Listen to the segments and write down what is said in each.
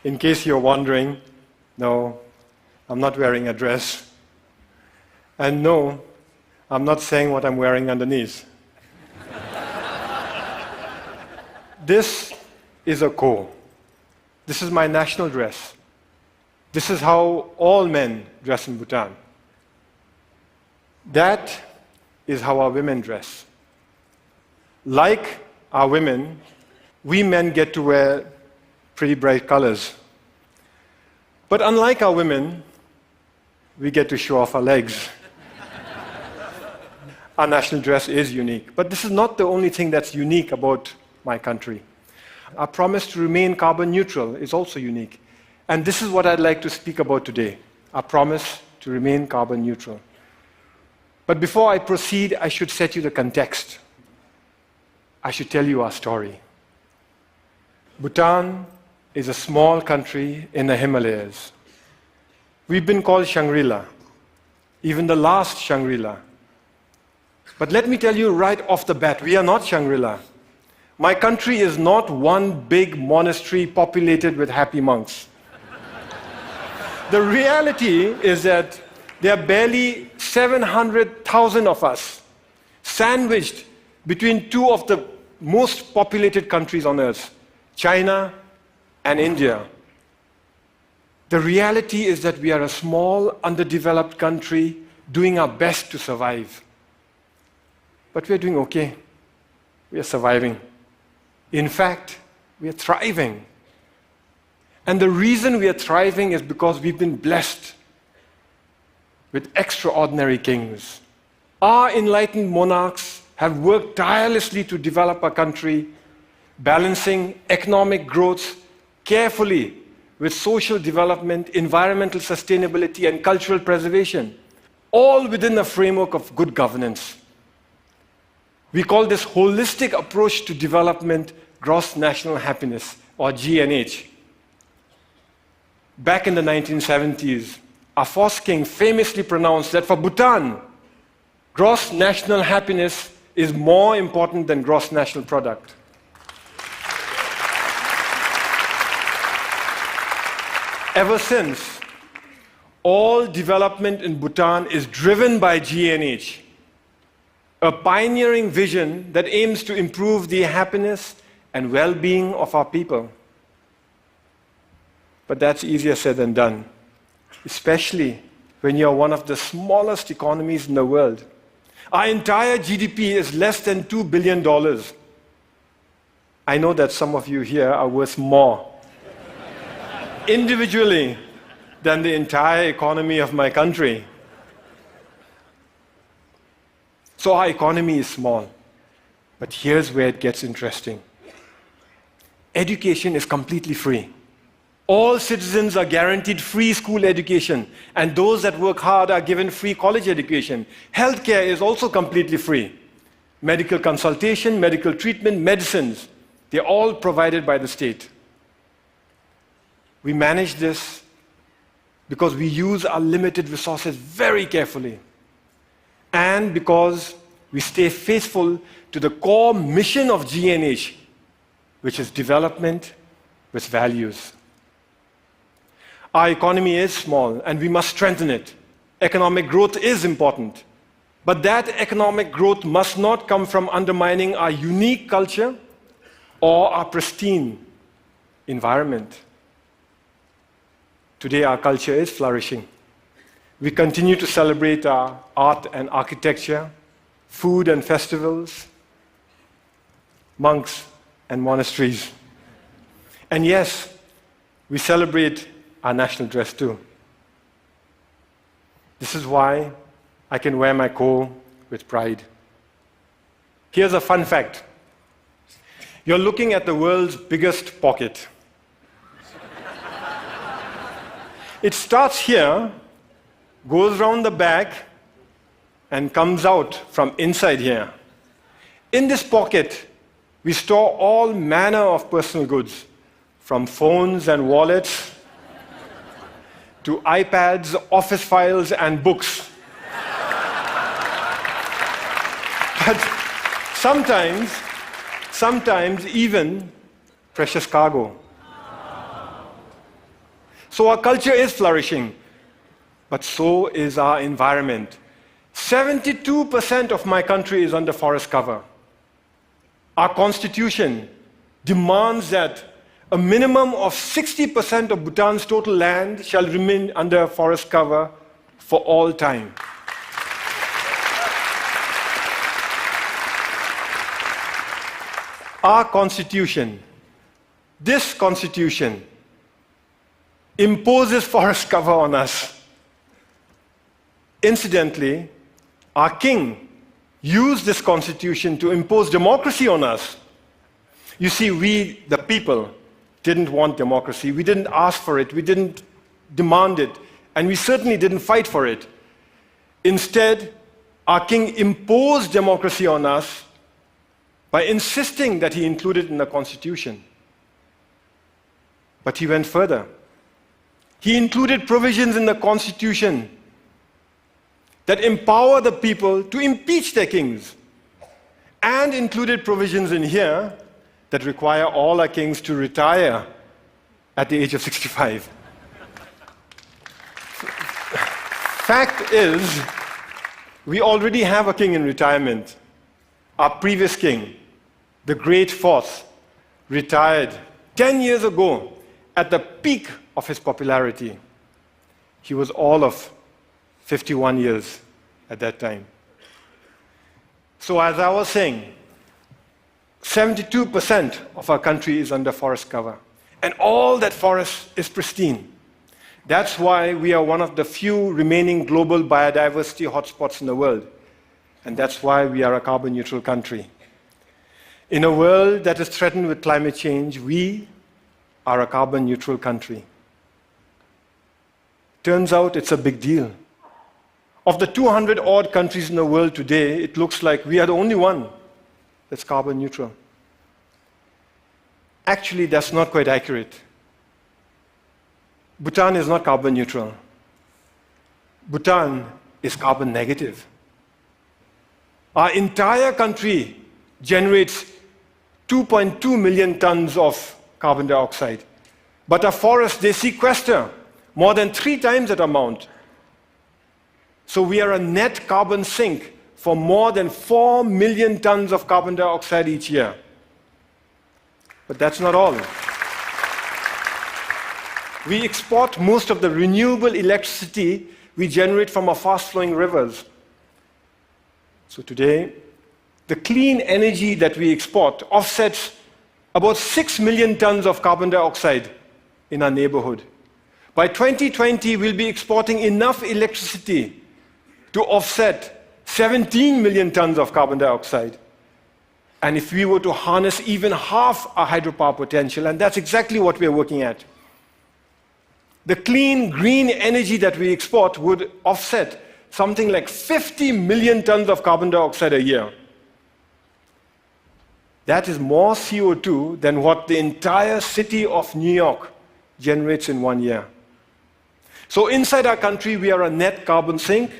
In case you're wondering, no, I'm not wearing a dress. And no, I'm not saying what I'm wearing underneath. This is a ko. This is my national dress. This is how all men dress in Bhutan. That is how our women dress. Like our women, we men get to wear pretty bright colors. But unlike our women, we get to show off our legs. Our national dress is unique. But this is not the only thing that's unique about my country. Our promise to remain carbon neutral is also unique. And this is what I'd like to speak about today, our promise to remain carbon neutral. But before I proceed, I should set you the context. I should tell you our story. Bhutan is a small country in the Himalayas. We've been called Shangri-La, even the last Shangri-La. But let me tell you right off the bat, we are not Shangri-La. My country is not one big monastery populated with happy monks. The reality is that there are barely 700,000 of us, sandwiched between two of the most populated countries on earth, China and India. The reality is that we are a small, underdeveloped country doing our best to survive. But we are doing okay. We are surviving. In fact, we are thriving. And the reason we are thriving is because we've been blessed with extraordinary kings. Our enlightened monarchs have worked tirelessly to develop our country, balancing economic growth carefully with social development, environmental sustainability, and cultural preservation, all within the framework of good governance. We call this holistic approach to development gross national happiness, or GNH. Back in the 1970s, our first king famously pronounced that for Bhutan, gross national happiness is more important than gross national product. Ever since, all development in Bhutan is driven by GNH, a pioneering vision that aims to improve the happiness and well-being of our people. But that's easier said than done, especially when you're one of the smallest economies in the world. Our entire GDP is less than $2 billion. I know that some of you here are worth more individually than the entire economy of my country. So our economy is small. But here's where it gets interesting. Education is completely free. All citizens are guaranteed free school education, and those that work hard are given free college education. Healthcare is also completely free. Medical consultation, medical treatment, medicines, they're all provided by the state. We manage this because we use our limited resources very carefully, and because we stay faithful to the core mission of GNH, which is development with values. Our economy is small, and we must strengthen it. Economic growth is important, but that economic growth must not come from undermining our unique culture or our pristine environment. Today, our culture is flourishing. We continue to celebrate our art and architecture, food and festivals, monks and monasteries. And yes, we celebrate our national dress too. This is why I can wear my ko with pride. Here's a fun fact. You're looking at the world's biggest pocket. It starts here, goes round the back, and comes out from inside here. In this pocket, we store all manner of personal goods, from phones and wallets to iPads, office files, and books. But sometimes, sometimes even precious cargo. So our culture is flourishing, but so is our environment. 72% of my country is under forest cover. Our constitution demands that a minimum of 60% of Bhutan's total land shall remain under forest cover for all time. Our constitution, this constitution, imposes forest cover on us. Incidentally, our king used this constitution to impose democracy on us. You see, we, the people, didn't want democracy. We didn't ask for it. We didn't demand it. And we certainly didn't fight for it. Instead, our king imposed democracy on us by insisting that he include it in the constitution. But he went further. He included provisions in the constitution that empower the people to impeach their kings, and included provisions in here that require all our kings to retire at the age of 65. Fact is, we already have a king in retirement. Our previous king, the Great Fourth, retired 10 years ago at the peak of his popularity. He was all of 51 years at that time. So as I was saying, 72% of our country is under forest cover. And all that forest is pristine. That's why we are one of the few remaining global biodiversity hotspots in the world. And that's why we are a carbon neutral country. In a world that is threatened with climate change, we are a carbon neutral country. Turns out it's a big deal. Of the 200-odd countries in the world today, it looks like we are the only one that's carbon neutral. Actually, that's not quite accurate. Bhutan is not carbon neutral. Bhutan is carbon negative. Our entire country generates 2.2 million tons of carbon dioxide. But our forests, they sequester more than 3 times that amount. So we are a net carbon sink for more than 4 million tons of carbon dioxide each year. But that's not all. We export most of the renewable electricity we generate from our fast-flowing rivers. So today, the clean energy that we export offsets about 6 million tons of carbon dioxide in our neighborhood. By 2020, we'll be exporting enough electricity to offset 17 million tons of carbon dioxide. And if we were to harness even half our hydropower potential, and that's exactly what we're working at, the clean, green energy that we export would offset something like 50 million tons of carbon dioxide a year. That is more CO2 than what the entire city of New York generates in 1 year. So inside our country, we are a net carbon sink.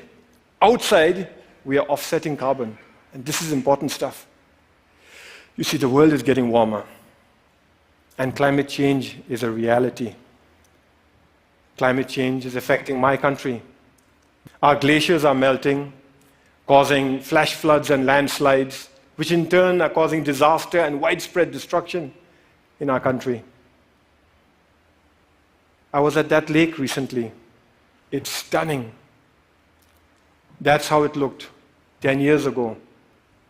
Outside, we are offsetting carbon. And this is important stuff. You see, the world is getting warmer. And climate change is a reality. Climate change is affecting my country. Our glaciers are melting, causing flash floods and landslides, which in turn are causing disaster and widespread destruction in our country. I was at that lake recently. It's stunning. That's how it looked 10 years ago.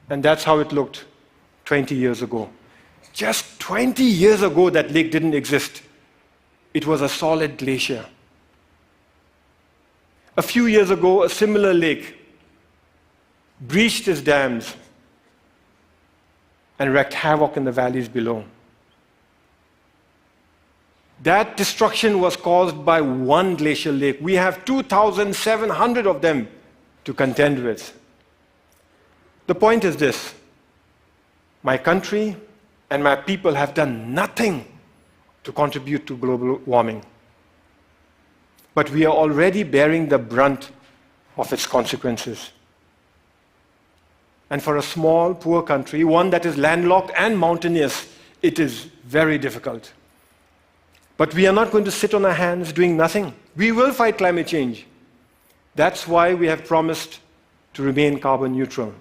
And that's how it looked 20 years ago. Just 20 years ago, that lake didn't exist. It was a solid glacier. A few years ago, a similar lake breached its dams and wreaked havoc in the valleys below. That destruction was caused by one glacial lake. We have 2,700 of them to contend with. The point is this: my country and my people have done nothing to contribute to global warming. But we are already bearing the brunt of its consequences. And for a small, poor country, one that is landlocked and mountainous, it is very difficult. But we are not going to sit on our hands doing nothing. We will fight climate change. That's why we have promised to remain carbon neutral.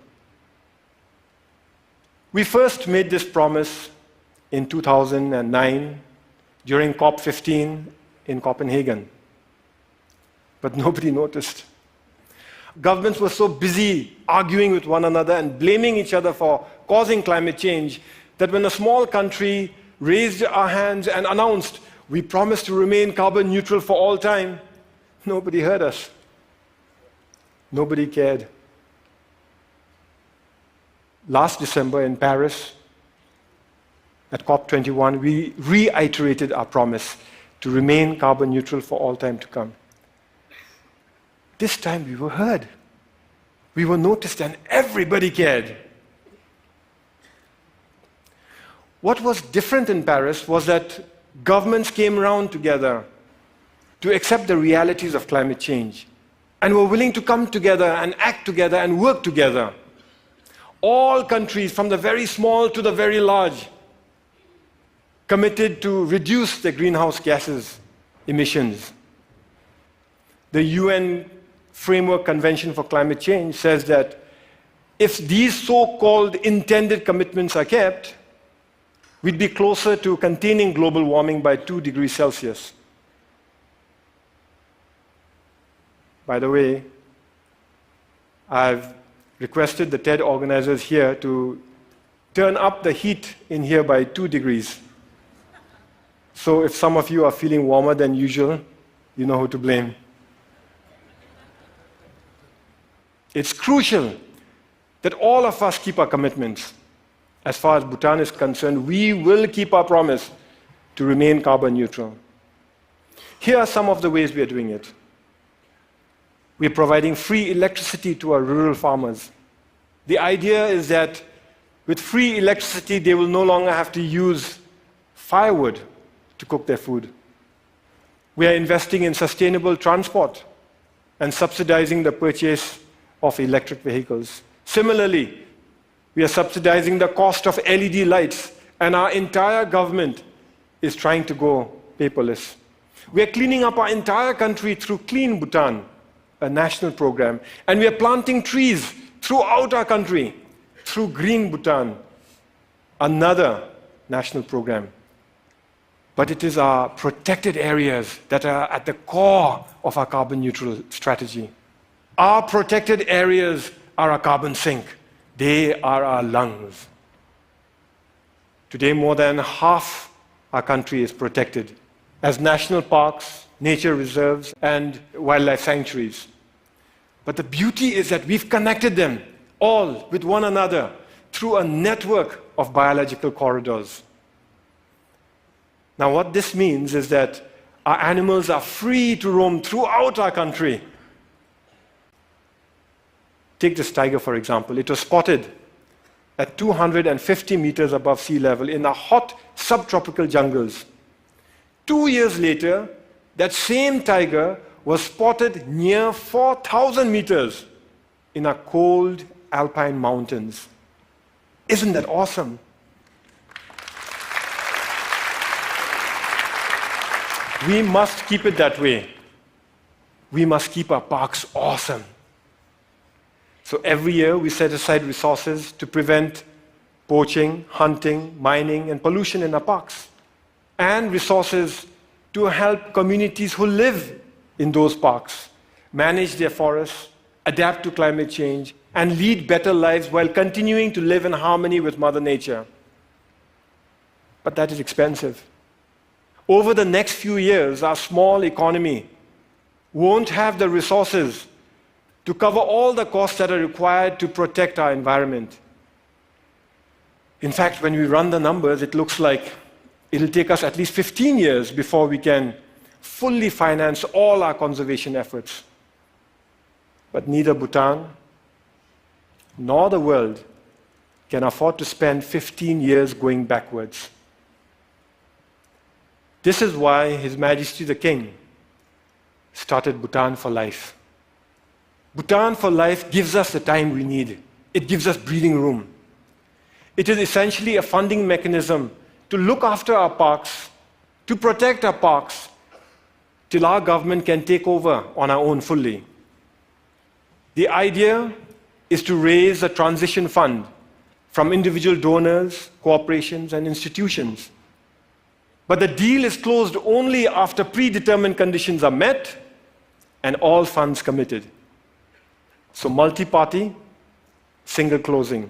We first made this promise in 2009 during COP15 in Copenhagen. But nobody noticed. Governments were so busy arguing with one another and blaming each other for causing climate change that when a small country raised our hands and announced, we promise to remain carbon neutral for all time, nobody heard us. Nobody cared. Last December in Paris, at COP21, we reiterated our promise to remain carbon neutral for all time to come. This time we were heard. We were noticed and everybody cared. What was different in Paris was that governments came around together to accept the realities of climate change and were willing to come together and act together and work together. All countries, from the very small to the very large, committed to reduce their greenhouse gases emissions. The UN Framework Convention for Climate Change says that if these so-called intended commitments are kept, we'd be closer to containing global warming by 2 degrees Celsius. By the way, I've requested the TED organizers here to turn up the heat in here by 2 degrees. So if some of you are feeling warmer than usual, you know who to blame. It's crucial that all of us keep our commitments. As far as Bhutan is concerned, we will keep our promise to remain carbon neutral. Here are some of the ways we are doing it. We are providing free electricity to our rural farmers. The idea is that with free electricity, they will no longer have to use firewood to cook their food. We are investing in sustainable transport and subsidizing the purchase of electric vehicles. Similarly, we are subsidizing the cost of LED lights, and our entire government is trying to go paperless. We are cleaning up our entire country through Clean Bhutan, a national program, and we are planting trees throughout our country through Green Bhutan, another national program. But it is our protected areas that are at the core of our carbon neutral strategy. Our protected areas are our carbon sink. They are our lungs. Today, more than half our country is protected as national parks, nature reserves, and wildlife sanctuaries. But the beauty is that we've connected them all with one another through a network of biological corridors. Now, what this means is that our animals are free to roam throughout our country. Take this tiger, for example. It was spotted at 250 meters above sea level in the hot subtropical jungles. 2 years later, that same tiger was spotted near 4,000 meters in our cold alpine mountains. Isn't that awesome? We must keep it that way. We must keep our parks awesome. So every year we set aside resources to prevent poaching, hunting, mining, and pollution in our parks, and resources to help communities who live in those parks manage their forests, adapt to climate change, and lead better lives while continuing to live in harmony with Mother Nature. But that is expensive. Over the next few years, our small economy won't have the resources to cover all the costs that are required to protect our environment. In fact, when we run the numbers, it looks like it'll take us at least 15 years before we can fully finance all our conservation efforts. But neither Bhutan nor the world can afford to spend 15 years going backwards. This is why His Majesty the King started Bhutan for Life. Bhutan for Life gives us the time we need. It gives us breathing room. It is essentially a funding mechanism to look after our parks, to protect our parks till our government can take over on our own fully. The idea is to raise a transition fund from individual donors, corporations, and institutions. But the deal is closed only after predetermined conditions are met and all funds committed. So multi-party, single closing,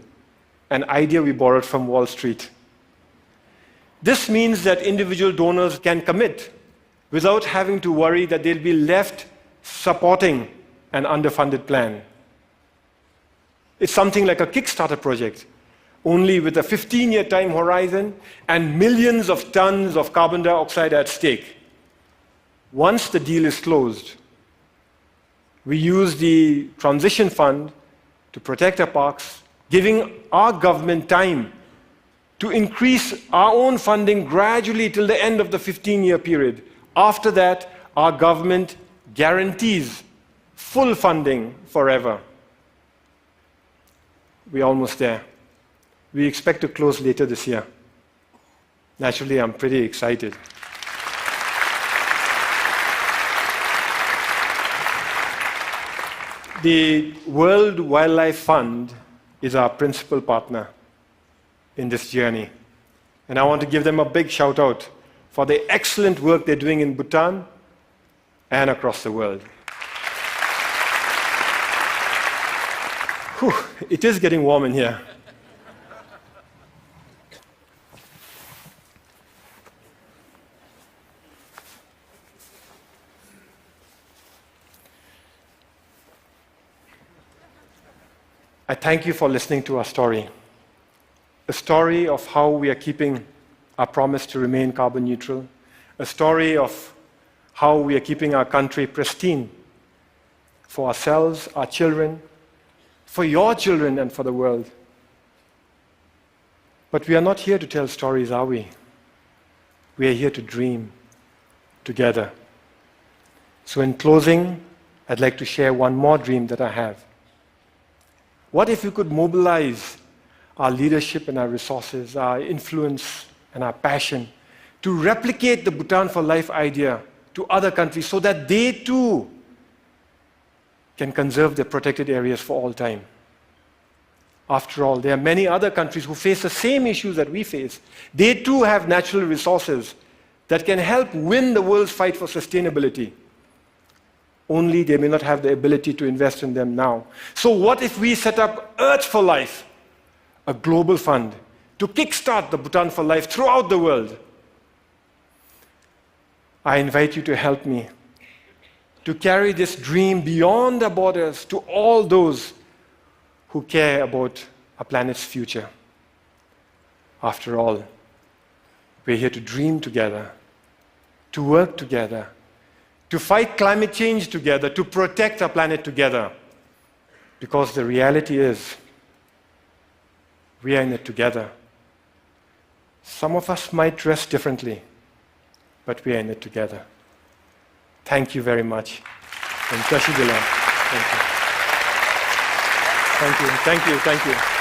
an idea we borrowed from Wall Street. This means that individual donors can commit without having to worry that they'll be left supporting an underfunded plan. It's something like a Kickstarter project, only with a 15-year time horizon and millions of tons of carbon dioxide at stake. Once the deal is closed, we use the transition fund to protect our parks, giving our government time to increase our own funding gradually till the end of the 15-year period. After that, our government guarantees full funding forever. We're almost there. We expect to close later this year. Naturally, I'm pretty excited. The World Wildlife Fund is our principal partner in this journey. And I want to give them a big shout out for the excellent work they're doing in Bhutan and across the world. Whew, it is getting warm in here. I thank you for listening to our story. A story of how we are keeping our promise to remain carbon neutral. A story of how we are keeping our country pristine for ourselves, our children, for your children, and for the world. But we are not here to tell stories, are we? We are here to dream together. So in closing, I'd like to share one more dream that I have. What if we could mobilize our leadership and our resources, our influence and our passion to replicate the Bhutan for Life idea to other countries so that they too can conserve their protected areas for all time? After all, there are many other countries who face the same issues that we face. They too have natural resources that can help win the world's fight for sustainability. Only they may not have the ability to invest in them now. So what if we set up Earth for Life, a global fund, to kickstart the Bhutan for Life throughout the world? I invite you to help me to carry this dream beyond our borders to all those who care about our planet's future. After all, we're here to dream together, to work together, to fight climate change together, to protect our planet together. Because the reality is, we are in it together. Some of us might dress differently, but we are in it together. Thank you very much. And Thank you. Thank you. Thank you. Thank you.